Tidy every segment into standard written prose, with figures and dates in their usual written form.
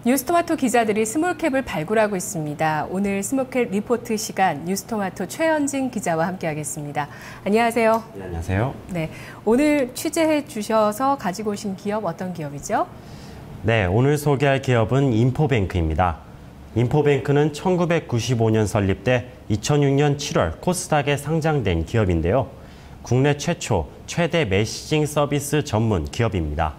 뉴스토마토 기자들이 스몰캡을 발굴하고 있습니다. 오늘 스몰캡 리포트 시간 뉴스토마토 최현진 기자와 함께하겠습니다. 안녕하세요. 네, 안녕하세요. 네, 오늘 취재해 주셔서 가지고 오신 기업 어떤 기업이죠? 네, 오늘 소개할 기업은 인포뱅크입니다. 인포뱅크는 1995년 설립돼 2006년 7월 코스닥에 상장된 기업인데요. 국내 최초 최대 메시징 서비스 전문 기업입니다.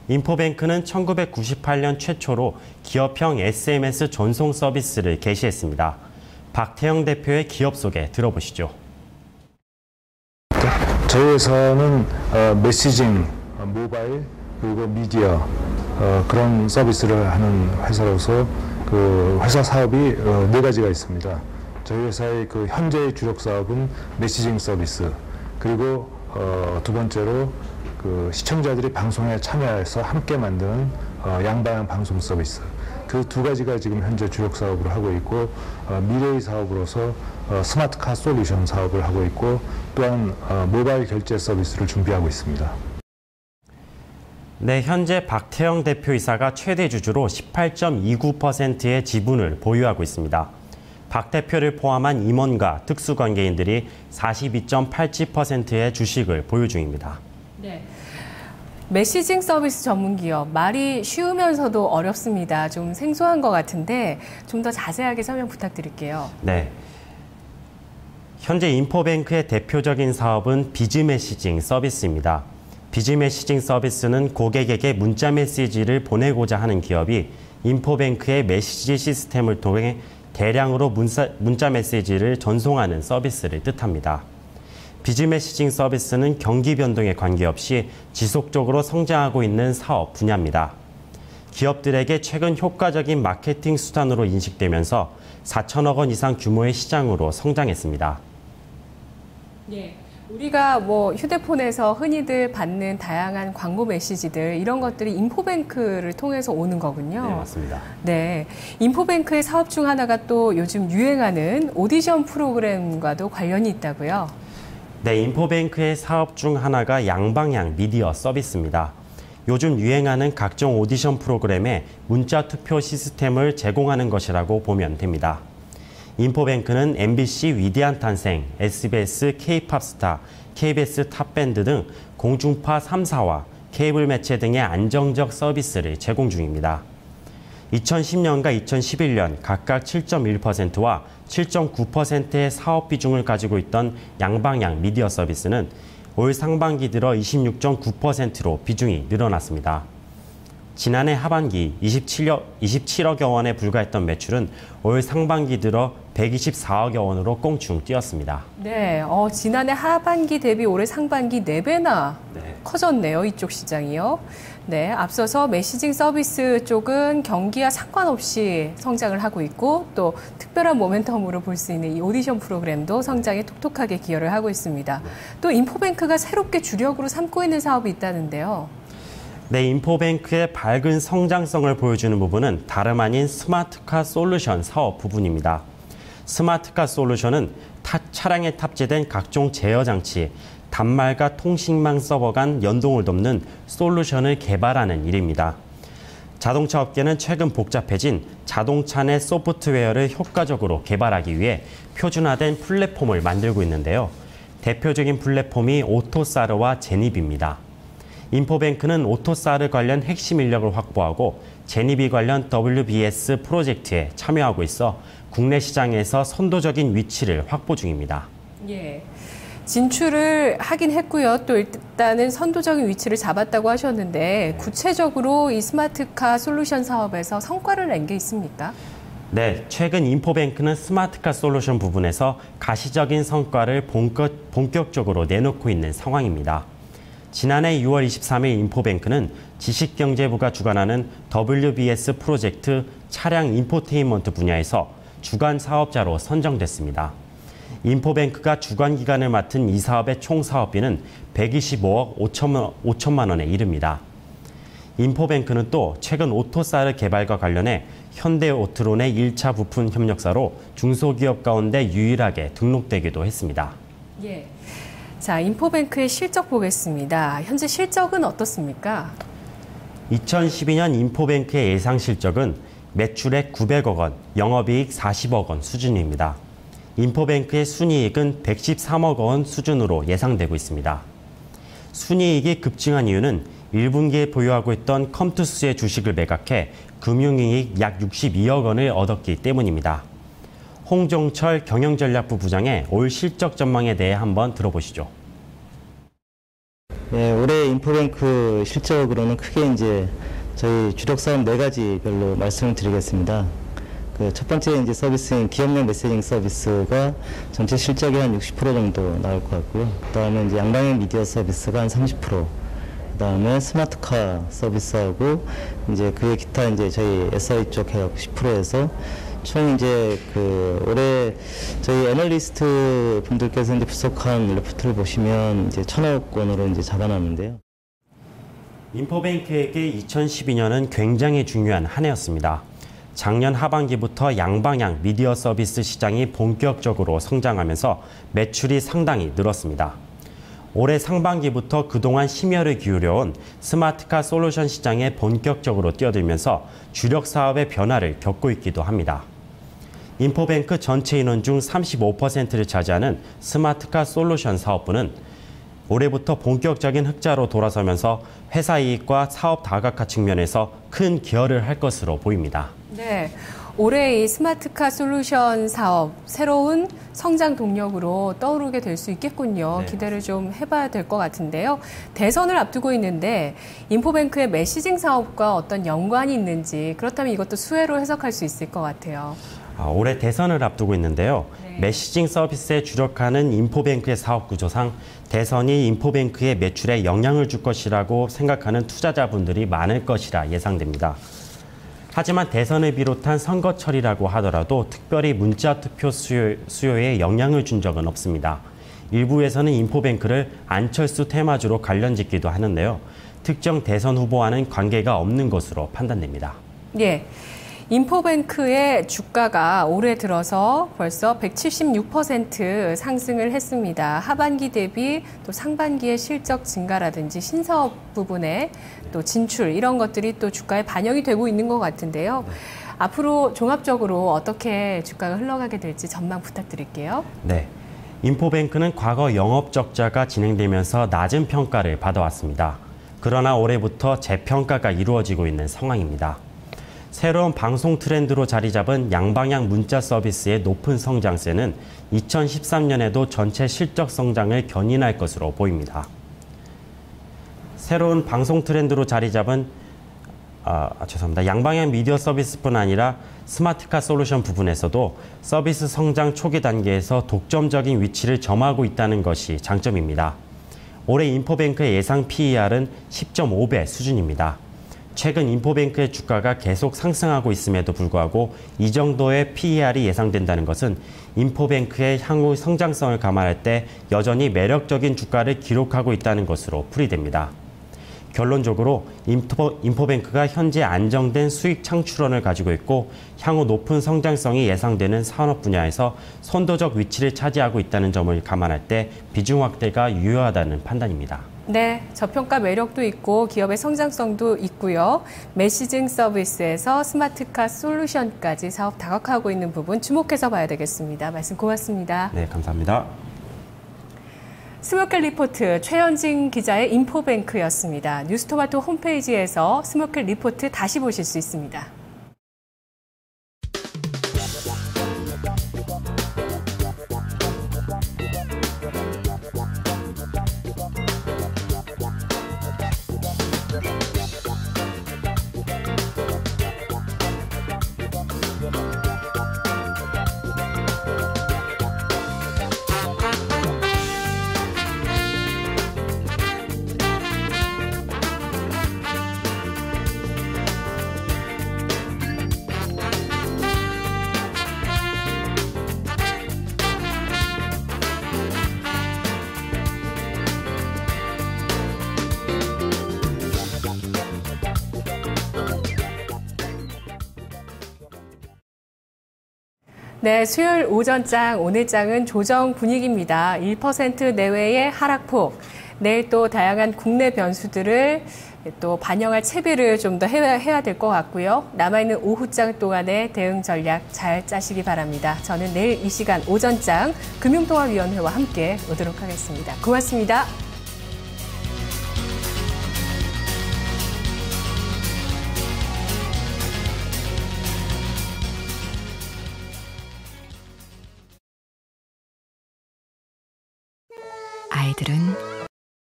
인포뱅크는 1998년 최초로 기업형 SMS 전송 서비스를 개시했습니다. 박태영 대표의 기업 소개 들어보시죠. 저희 회사는 메시징, 모바일, 그리고 미디어 그런 서비스를 하는 회사로서 그 회사 사업이 네 가지가 있습니다. 저희 회사의 그 현재의 주력 사업은 메시징 서비스, 그리고 두 번째로 그 시청자들이 방송에 참여해서 함께 만드는 양방향 방송 서비스, 그 두 가지가 지금 현재 주력 사업으로 하고 있고, 미래의 사업으로서 스마트카 솔루션 사업을 하고 있고, 또한 모바일 결제 서비스를 준비하고 있습니다. 네, 현재 박태영 대표이사가 최대 주주로 18.29%의 지분을 보유하고 있습니다. 박 대표를 포함한 임원과 특수관계인들이 42.87%의 주식을 보유 중입니다. 네. 메시징 서비스 전문 기업, 말이 쉬우면서도 어렵습니다. 좀 생소한 것 같은데 좀 더 자세하게 설명 부탁드릴게요. 네. 현재 인포뱅크의 대표적인 사업은 비즈메시징 서비스입니다. 비즈메시징 서비스는 고객에게 문자 메시지를 보내고자 하는 기업이 인포뱅크의 메시지 시스템을 통해 대량으로 문자 메시지를 전송하는 서비스를 뜻합니다. 비즈메시징 서비스는 경기 변동에 관계없이 지속적으로 성장하고 있는 사업 분야입니다. 기업들에게 최근 효과적인 마케팅 수단으로 인식되면서 4천억 원 이상 규모의 시장으로 성장했습니다. 네. 우리가 휴대폰에서 흔히들 받는 다양한 광고 메시지들, 이런 것들이 인포뱅크를 통해서 오는 거군요. 네, 맞습니다. 네. 인포뱅크의 사업 중 하나가 또 요즘 유행하는 오디션 프로그램과도 관련이 있다고요? 네, 인포뱅크의 사업 중 하나가 양방향 미디어 서비스입니다. 요즘 유행하는 각종 오디션 프로그램에 문자 투표 시스템을 제공하는 것이라고 보면 됩니다. 인포뱅크는 MBC 위대한 탄생, SBS K-팝 스타, KBS 탑밴드 등 공중파 3사와 케이블 매체 등의 안정적 서비스를 제공 중입니다. 2010년과 2011년 각각 7.1%와 7.9%의 사업 비중을 가지고 있던 양방향 미디어 서비스는 올 상반기 들어 26.9%로 비중이 늘어났습니다. 지난해 하반기 27억여 원에 불과했던 매출은 올 상반기 들어 124억여 원으로 꽁충 뛰었습니다. 네, 지난해 하반기 대비 올해 상반기 4배나 커졌네요, 이쪽 시장이요. 네, 앞서서 메시징 서비스 쪽은 경기와 상관없이 성장을 하고 있고, 또 특별한 모멘텀으로 볼 수 있는 이 오디션 프로그램도 성장에 톡톡하게 기여를 하고 있습니다. 또 인포뱅크가 새롭게 주력으로 삼고 있는 사업이 있다는데요. 네, 인포뱅크의 밝은 성장성을 보여주는 부분은 다름 아닌 스마트카 솔루션 사업 부분입니다. 스마트카 솔루션은 차량에 탑재된 각종 제어 장치, 단말과 통신망 서버 간 연동을 돕는 솔루션을 개발하는 일입니다. 자동차 업계는 최근 복잡해진 자동차 내 소프트웨어를 효과적으로 개발하기 위해 표준화된 플랫폼을 만들고 있는데요. 대표적인 플랫폼이 오토사르와 제닙입니다. 인포뱅크는 오토사르 관련 핵심 인력을 확보하고 제니비 관련 WBS 프로젝트에 참여하고 있어 국내 시장에서 선도적인 위치를 확보 중입니다. 예, 진출을 하긴 했고요. 또 일단은 선도적인 위치를 잡았다고 하셨는데 구체적으로 이 스마트카 솔루션 사업에서 성과를 낸 게 있습니까? 네, 최근 인포뱅크는 스마트카 솔루션 부분에서 가시적인 성과를 본격적으로 내놓고 있는 상황입니다. 지난해 6월 23일 인포뱅크는 지식경제부가 주관하는 WBS 프로젝트 차량 인포테인먼트 분야에서 주간 사업자로 선정됐습니다. 인포뱅크가 주관 기관을 맡은 이 사업의 총 사업비는 125억 5천만 원에 이릅니다. 인포뱅크는 또 최근 오토사르 개발과 관련해 현대오트론의 1차 부품 협력사로 중소기업 가운데 유일하게 등록되기도 했습니다. 2012년 인포뱅크의 예상 실적은 매출액 900억 원, 영업이익 40억 원 수준입니다. 인포뱅크의 순이익은 113억 원 수준으로 예상되고 있습니다. 순이익이 급증한 이유는 1분기에 보유하고 있던 컴투스의 주식을 매각해 금융이익 약 62억 원을 얻었기 때문입니다. 홍종철 경영전략부 부장의 올 실적 전망에 대해 한번 들어보시죠. 네, 올해 인포뱅크 실적으로는 크게 이제 저희 주력 사업 4가지별로 말씀을 드리겠습니다. 첫 번째 이제 서비스인 기업용 메시징 서비스가 전체 실적의 한 60% 정도 나올 것 같고요. 그다음에 이제 양방향 미디어 서비스가 한 30%. 그다음에 스마트카 서비스하고 이제 그의 기타 이제 저희 SI 쪽 해역 10%에서 총 이제 올해 저희 애널리스트 분들께서 이제 분석한 레포트를 보시면 이제 1,000억 원으로 이제 잡아놨는데요. 인포뱅크에게 2012년은 굉장히 중요한 한 해였습니다. 작년 하반기부터 양방향 미디어 서비스 시장이 본격적으로 성장하면서 매출이 상당히 늘었습니다. 올해 상반기부터 그동안 심혈을 기울여온 스마트카 솔루션 시장에 본격적으로 뛰어들면서 주력 사업의 변화를 겪고 있기도 합니다. 인포뱅크 전체 인원 중 35%를 차지하는 스마트카 솔루션 사업부는 올해부터 본격적인 흑자로 돌아서면서 회사 이익과 사업 다각화 측면에서 큰 기여를 할 것으로 보입니다. 네, 올해 이 스마트카 솔루션 사업 새로운 성장 동력으로 떠오르게 될 수 있겠군요. 네. 기대를 좀 해봐야 될 것 같은데요. 대선을 앞두고 있는데 인포뱅크의 메시징 사업과 어떤 연관이 있는지 그렇다면 이것도 수혜로 해석할 수 있을 것 같아요. 올해 대선을 앞두고 있는데요. 네. 메시징 서비스에 주력하는 인포뱅크의 사업 구조상 대선이 인포뱅크의 매출에 영향을 줄 것이라고 생각하는 투자자분들이 많을 것이라 예상됩니다. 하지만 대선을 비롯한 선거철이라고 하더라도 특별히 문자 투표 수요에 영향을 준 적은 없습니다. 일부에서는 인포뱅크를 안철수 테마주로 관련짓기도 하는데요. 특정 대선 후보와는 관계가 없는 것으로 판단됩니다. 예. 인포뱅크의 주가가 올해 들어서 벌써 176% 상승을 했습니다. 하반기 대비 또 상반기의 실적 증가라든지 신사업 부분에 또 진출 이런 것들이 또 주가에 반영이 되고 있는 것 같은데요. 앞으로 종합적으로 어떻게 주가가 흘러가게 될지 전망 부탁드릴게요. 네. 인포뱅크는 과거 영업 적자가 진행되면서 낮은 평가를 받아왔습니다. 그러나 올해부터 재평가가 이루어지고 있는 상황입니다. 새로운 방송 트렌드로 자리 잡은 양방향 문자 서비스의 높은 성장세는 2013년에도 전체 실적 성장을 견인할 것으로 보입니다. 새로운 방송 트렌드로 자리 잡은 양방향 미디어 서비스뿐 아니라 스마트카 솔루션 부분에서도 서비스 성장 초기 단계에서 독점적인 위치를 점하고 있다는 것이 장점입니다. 올해 인포뱅크의 예상 PER은 10.5배 수준입니다. 최근 인포뱅크의 주가가 계속 상승하고 있음에도 불구하고 이 정도의 PER이 예상된다는 것은 인포뱅크의 향후 성장성을 감안할 때 여전히 매력적인 주가를 기록하고 있다는 것으로 풀이됩니다. 결론적으로 인포뱅크가 현재 안정된 수익 창출원을 가지고 있고 향후 높은 성장성이 예상되는 산업 분야에서 선도적 위치를 차지하고 있다는 점을 감안할 때 비중 확대가 유효하다는 판단입니다. 네, 저평가 매력도 있고 기업의 성장성도 있고요. 메시징 서비스에서 스마트카 솔루션까지 사업 다각화하고 있는 부분 주목해서 봐야 되겠습니다. 말씀 고맙습니다. 네, 감사합니다. 스모켈 리포트 최현진 기자의 인포뱅크였습니다. 뉴스토마토 홈페이지에서 스모켈 리포트 다시 보실 수 있습니다. 네, 수요일 오전장, 오늘장은 조정 분위기입니다. 1% 내외의 하락폭. 내일 또 다양한 국내 변수들을 또 반영할 채비를 좀 더 해야 될 것 같고요. 남아있는 오후장 동안의 대응 전략 잘 짜시기 바랍니다. 저는 내일 이 시간 오전장 금융통화위원회와 함께 오도록 하겠습니다. 고맙습니다. 아이들은